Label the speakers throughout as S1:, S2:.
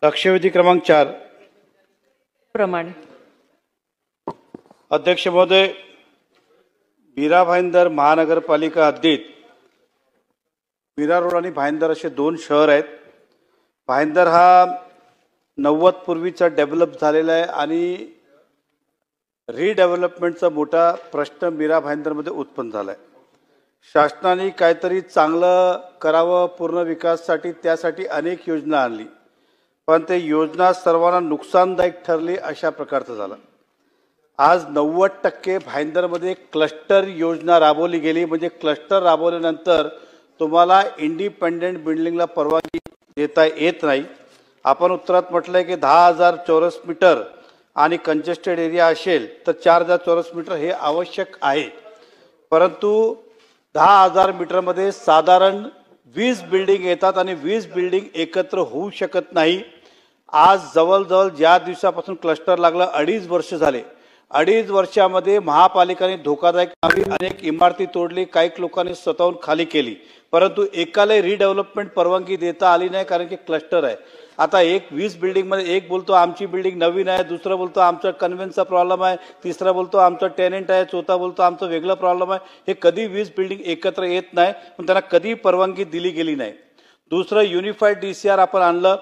S1: लक्षवेधी क्रमांक 4
S2: प्रमाणे
S1: अध्यक्ष महोदय, मीरा भाईंदर महानगरपालिका हद्दीत मीरा रोड आणि भाईंदर असे दोन शहर आहेत। भाईंदर हा 90 पूर्वीचा डेव्हलप झालेला आहे आणि रिडेव्हलपमेंटचा मोठा प्रश्न मीरा भाईंदरमध्ये उत्पन्न झाला आहे। शासनाने काहीतरी चांगलं करावं पूर्ण विकासासाठी, त्यासाठी अनेक योजना आणली, पण ते योजना सर्वांना नुकसानदायक ठरली अशा प्रकारचं झालं। आज 90% भाईंदरमध्ये क्लस्टर योजना राबवली गेली, म्हणजे क्लस्टर राबवल्यानंतर तुम्हाला इंडिपेंडेंट बिल्डिंगला परवानगी देता येत नाही। आपण उत्तरात म्हटलंय की 10,000 चौरस मीटर आणि कंजेस्टेड एरिया असेल तर 4,000 चौरस मीटर हे आवश्यक आहे, परंतु 10,000 मीटरमध्ये साधारण 20 बिल्डिंग येतात आणि 20 बिल्डिंग एकत्र होऊ शकत नाही। आज जवळजवळ ज्या दिवसापासून क्लस्टर लागला 2.5 वर्ष झाले। 2.5 वर्षामध्ये महापालिकेने धोकादायक अनेक इमारती तोडली, काही लोकांनी स्वतःहून खाली केली, परंतु एकाला रिडेव्हलपमेंट परवानगी देता आली नाही, कारण की क्लस्टर आहे। आता 20 बिल्डिंग मध्ये एक बोलतो आमची बिल्डिंग नवीन आहे, दुसरा बोलतो आमचा कन्व्हेन्सचा प्रॉब्लेम आहे, तिसरा बोलतो आमचा टेनेंट आहे, चौथा बोलतो आमचा वेगळा प्रॉब्लेम आहे। हे कधी 20 बिल्डिंग एकत्र येत नाही, पण त्यांना कधी परवानगी दिली गेली नाही। दुसरं युनिफाईड DCR आपण आणलं।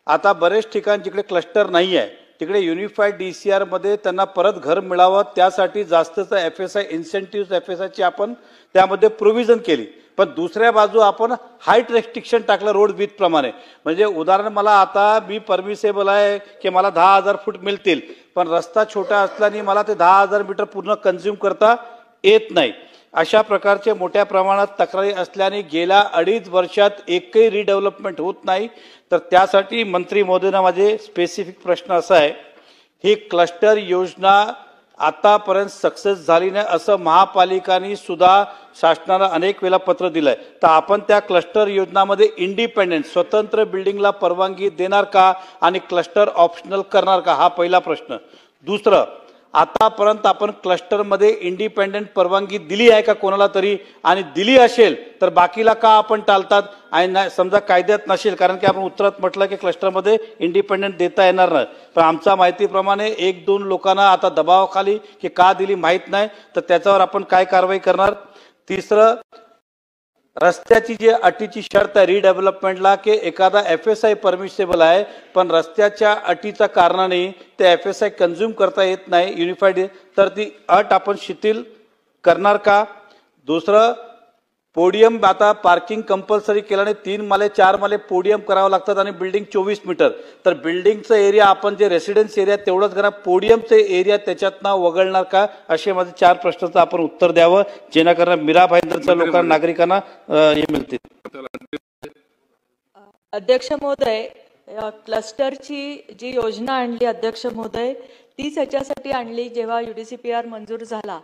S1: आता बरेच ठिकाण जिकडे क्लस्टर नाही आहे तिकडे युनिफाईड DCR मध्ये त्यांना परत घर मिळावं, त्यासाठी जास्तचा FSI इन्सेंटिव्ह FSIची आपण त्यामध्ये प्रोव्हिजन केली, पण दुसऱ्या बाजू आपण हाईट रेस्ट्रिक्शन टाकलं रोड विथ प्रमाणे। म्हणजे उदाहरण, मला आता मी परमिसेबल आहे की मला 10,000 फूट मिळतील, पण रस्ता छोटा असल्याने मला ते 10,000 मीटर पूर्ण कंझ्युम करता येत नाही। अशा प्रकारचे मोठ्या प्रमाणात तक्रारी असल्याने गेल्या 2.5 वर्षात एकही रिडेव्हलपमेंट होत नाही। तर त्यासाठी मंत्री महोदयांना माझे स्पेसिफिक प्रश्न असा आहे, ही क्लस्टर योजना आतापर्यंत सक्सेस झाली नाही असं महापालिकांनी सुद्धा शासनाला अनेक वेळा पत्र दिलंय, तर आपण त्या क्लस्टर योजनामध्ये इंडिपेंडेंट स्वतंत्र बिल्डिंगला परवानगी देणार का आणि क्लस्टर ऑप्शनल करणार का, हा पहिला प्रश्न। दुसरं, आतापर्यंत आपण क्लस्टरमध्ये इंडिपेंडेंट परवानगी दिली आहे का कोणाला तरी, आणि दिली असेल तर बाकीला का आपण टाळतात, आणि समजा कायद्यात नसेल, कारण की आपण उत्तरात म्हटलं की क्लस्टरमध्ये इंडिपेंडेंट देता येणार नाही, पण आमच्या माहितीप्रमाणे 1-2 लोकांना आता दबावाखाली की का दिली माहीत नाही, तर त्याच्यावर आपण काय कारवाई करणार। तिसरं, रस्त्याची जी अटीची शर्त आहे रिडेव्हलपमेंटला की एखादा FSI परमिसेबल आहे, पण रस्त्याच्या अटीच्या कारणाने ते FSI कंझ्युम करता येत नाही युनिफाईड, तर ती अट आपण शिथिल करणार का। दुसरं, पोडियम आता पार्किंग कंपल्सरी केल्याने 3 माले 4 माले पोडियम करावं लागतात आणि बिल्डिंग 24 मीटर, तर बिल्डिंगचं एरिया आपण जे रेसिडेन्स एरिया तेवढंच करा, पोडियमचं एरिया त्याच्यातनं वगळणार का, असे माझे 4 प्रश्नाचं आपण उत्तर द्यावं, जेणेकरून मीरा भाईंदरच्या लोकांना नागरिकांना हे मिळतील।
S2: अध्यक्ष महोदय, क्लस्टरची जी योजना आणली अध्यक्ष महोदय, तीच याच्यासाठी आणली जेव्हा UDCPR मंजूर झाला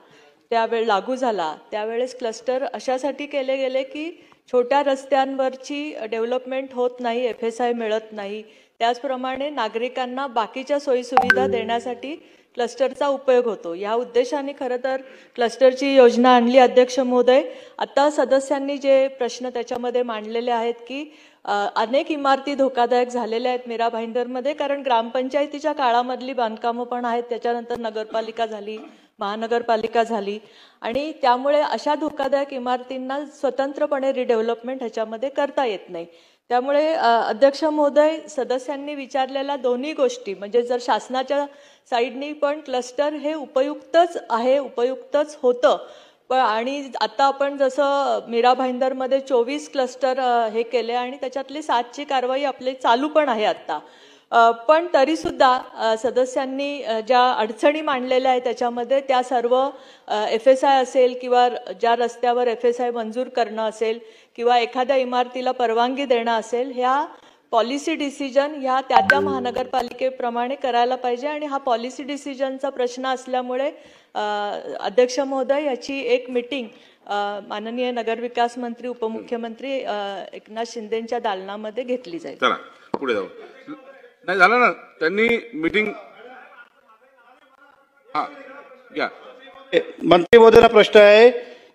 S2: त्यावेळी लागू झाला, त्यावेळेस क्लस्टर अशासाठी केले गेले की छोट्या रस्त्यांवरची डेव्हलपमेंट होत नाही, FSI मिळत नाही, त्याचप्रमाणे नागरिकांना बाकीच्या सोयीसुविधा देण्यासाठी क्लस्टरचा उपयोग होतो। या उद्देशाने खरं तर क्लस्टरची योजना आणली अध्यक्ष महोदय। आता सदस्यांनी जे प्रश्न त्याच्यामध्ये मांडलेले आहेत की अनेक इमारती धोकादायक झालेल्या आहेत मीरा भाईंदरमध्ये, कारण ग्रामपंचायतीच्या काळामधली बांधकामं पण आहेत, त्याच्यानंतर नगरपालिका झाली, महानगरपालिका झाली, आणि त्यामुळे अशा धोकादायक इमारतींना स्वतंत्रपणे रिडेव्हलपमेंट ह्याच्यामध्ये करता येत नाही। त्यामुळे अध्यक्ष महोदय, सदस्यांनी विचारलेल्या दोन्ही गोष्टी, म्हणजे जर शासनाच्या साईडनी पण क्लस्टर हे उपयुक्तच आहे, उपयुक्तच होतं, पण आणि आता आपण जसं मीरा भाईंदरमध्ये 24 क्लस्टर हे केले आणि त्याच्यातली 7ची कारवाई आपली चालू पण आहे आता, पण तरी सुद्धा सदस्यांनी ज्या अडचणी मांडलेल्या आहेत त्याच्यामध्ये त्या सर्व FSI असेल किंवा ज्या रस्त्यावर FSI मंजूर करणं असेल किंवा एखाद्या इमारतीला परवानगी देणं असेल, ह्या पॉलिसी डिसिजन ह्या त्या महानगरपालिकेप्रमाणे करायला पाहिजे, आणि हा पॉलिसी डिसिजनचा प्रश्न असल्यामुळे अध्यक्ष महोदय याची एक मीटिंग माननीय नगरविकास मंत्री उपमुख्यमंत्री एकनाथ शिंदेंच्या दालनामध्ये घेतली जाईल।
S3: चला पुढे जाऊ, नाही झालं ना त्यांनी मीटिंग।
S1: मंत्री महोदयांना प्रश्न आहे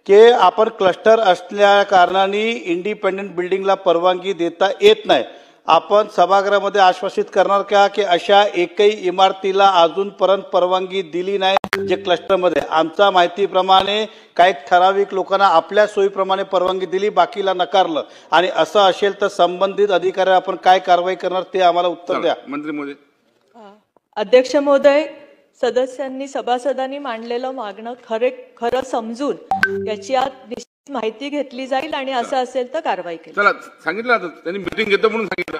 S1: की आपण क्लस्टर असल्या कारणाने इंडिपेंडेंट बिल्डिंगला परवानगी देता येत नाही, आपण सभागृहामध्ये आश्वासित करणार का की अशा एकही इमारतीला अजूनपर्यंत परवानगी दिली नाही जे क्लस्टरमध्ये? आमच्या माहितीप्रमाणे काही ठराविक लोकांना आपल्या सोयीप्रमाणे परवानगी दिली, बाकीला नकारलं, आणि असं असेल तर संबंधित अधिकारी आपण काय कारवाई करणार ते आम्हाला उत्तर द्या.
S3: मंत्री महोदय.
S2: अध्यक्ष महोदय, सभासदांनी मांडलेलं मागणं खरं समजून याची आज निश्चित माहिती घेतली जाईल आणि असं असेल तर कारवाई केली.
S3: चला, सांगितलं आता त्यांनी मीटिंग घेतो म्हणून सांगितलं.